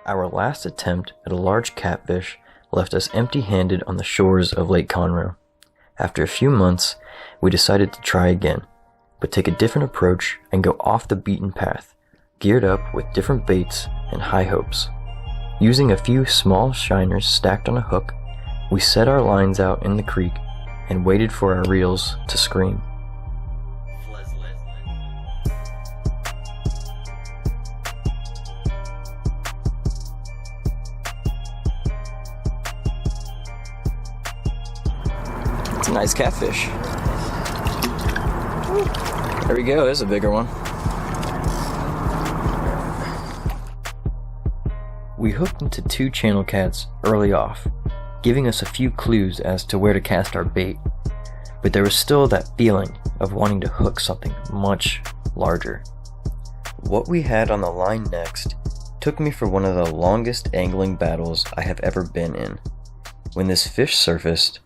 Our last attempt at a large catfish left us empty-handed on the shores of Lake Conroe. After a few months, we decided to try again, but take a different approach and go off the beaten path, geared up with different baits and high hopes. Using a few small shiners stacked on a hook, we set our lines out in the creek and waited for our reels to scream. It's a nice catfish. There we go, there's a bigger one. We hooked into 2 channel cats early off, giving us a few clues as to where to cast our bait, but there was still that feeling of wanting to hook something much larger. What we had on the line next took me for one of the longest angling battles I have ever been in. When this fish surfaced,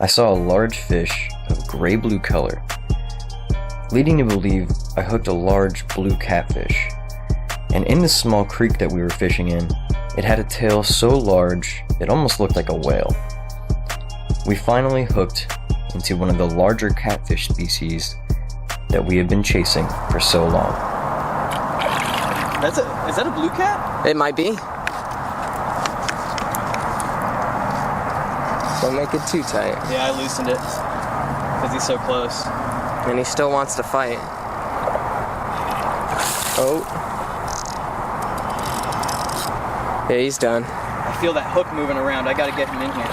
I saw a large fish of gray-blue color, leading to believe I hooked a large blue catfish. And in the small creek that we were fishing in, it had a tail so large it almost looked like a whale. We finally hooked into one of the larger catfish species that we have been chasing for so long. Is that a blue cat? It might be. Don't make it too tight. Yeah, I loosened it because he's so close. And he still wants to fight. Oh. Yeah, he's done. I feel that hook moving around. I gotta get him in here.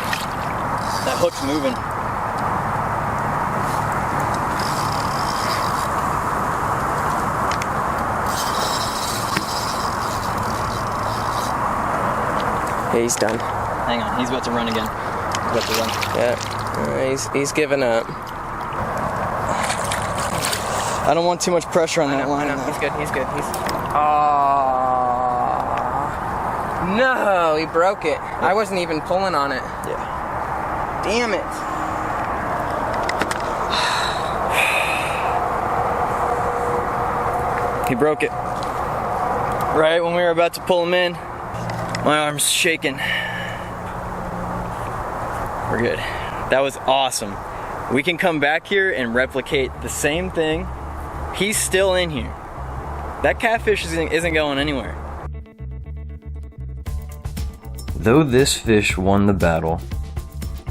That hook's moving. Yeah, he's done. Hang on, he's about to run again. He's about to run. Yeah, he's giving up. I don't want too much pressure on that line. No, he's good. No, he broke it. I wasn't even pulling on it. Yeah. Damn it. He broke it. Right when we were about to pull him in, my arm's shaking. We're good. That was awesome. We can come back here and replicate the same thing. He's still in here. That catfish isn't going anywhere. Though this fish won the battle,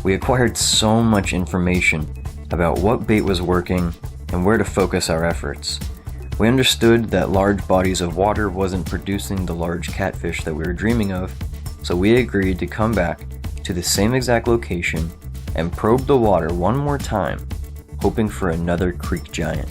we acquired so much information about what bait was working and where to focus our efforts. We understood that large bodies of water wasn't producing the large catfish that we were dreaming of, so we agreed to come back to the same exact location and probe the water one more time, hoping for another creek giant.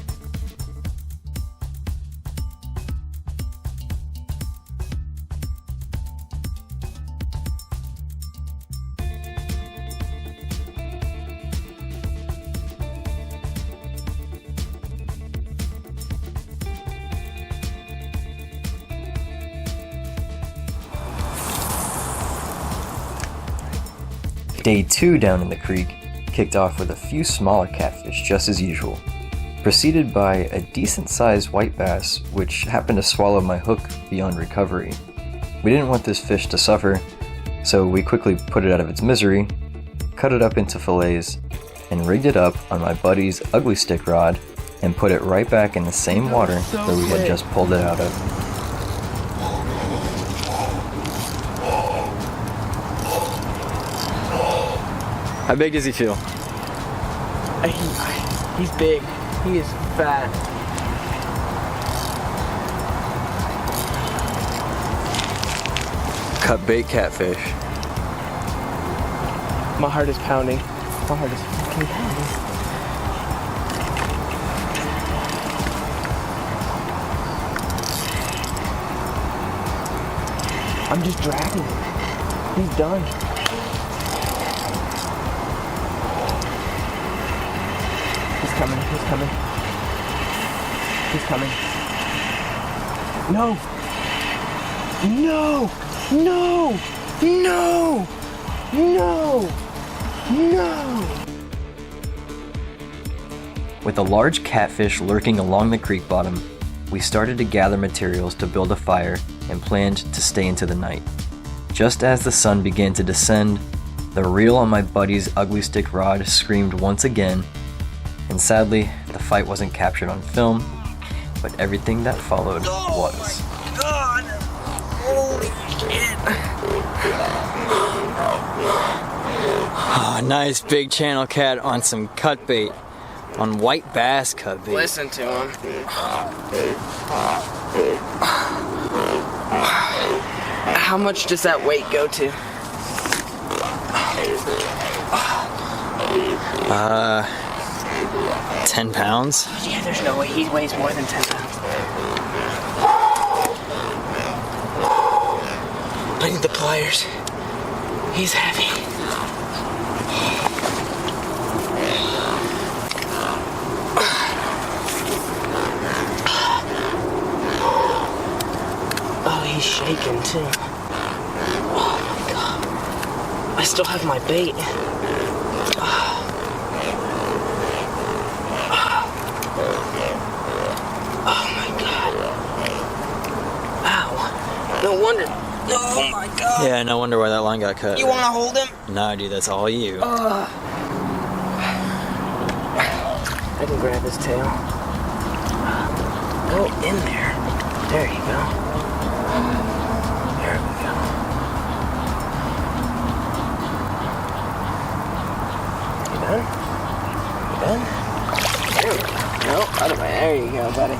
Day 2 down in the creek kicked off with a few smaller catfish just as usual, preceded by a decent-sized white bass which happened to swallow my hook beyond recovery. We didn't want this fish to suffer, so we quickly put it out of its misery, cut it up into fillets, and rigged it up on my buddy's ugly stick rod and put it right back in the same water that we had just pulled it out of. How big does he feel? He's big. He is fat. Cut bait catfish. My heart is pounding. My heart is fucking pounding. I'm just dragging it. He's done. He's coming. No! With a large catfish lurking along the creek bottom, we started to gather materials to build a fire and planned to stay into the night. Just as the sun began to descend, the reel on my buddy's ugly stick rod screamed once again, and sadly, the fight wasn't captured on film, but everything that followed was. God! Holy shit! Oh, nice big channel cat on some cut bait. On white bass cut bait. Listen to him. How much does that weight go to? 10 pounds. Yeah, there's no way he weighs more than 10 pounds. I need the pliers. He's heavy. Oh, he's shaking too. Oh my God. I still have my bait. Oh my God. Ow. No wonder. Oh my God. Yeah, no wonder why that line got cut. You want to hold him? No, dude, that's all you. I can grab his tail. Go in there. There you go. There we go. You done? You done? There we go. No, out of my. There you go, buddy.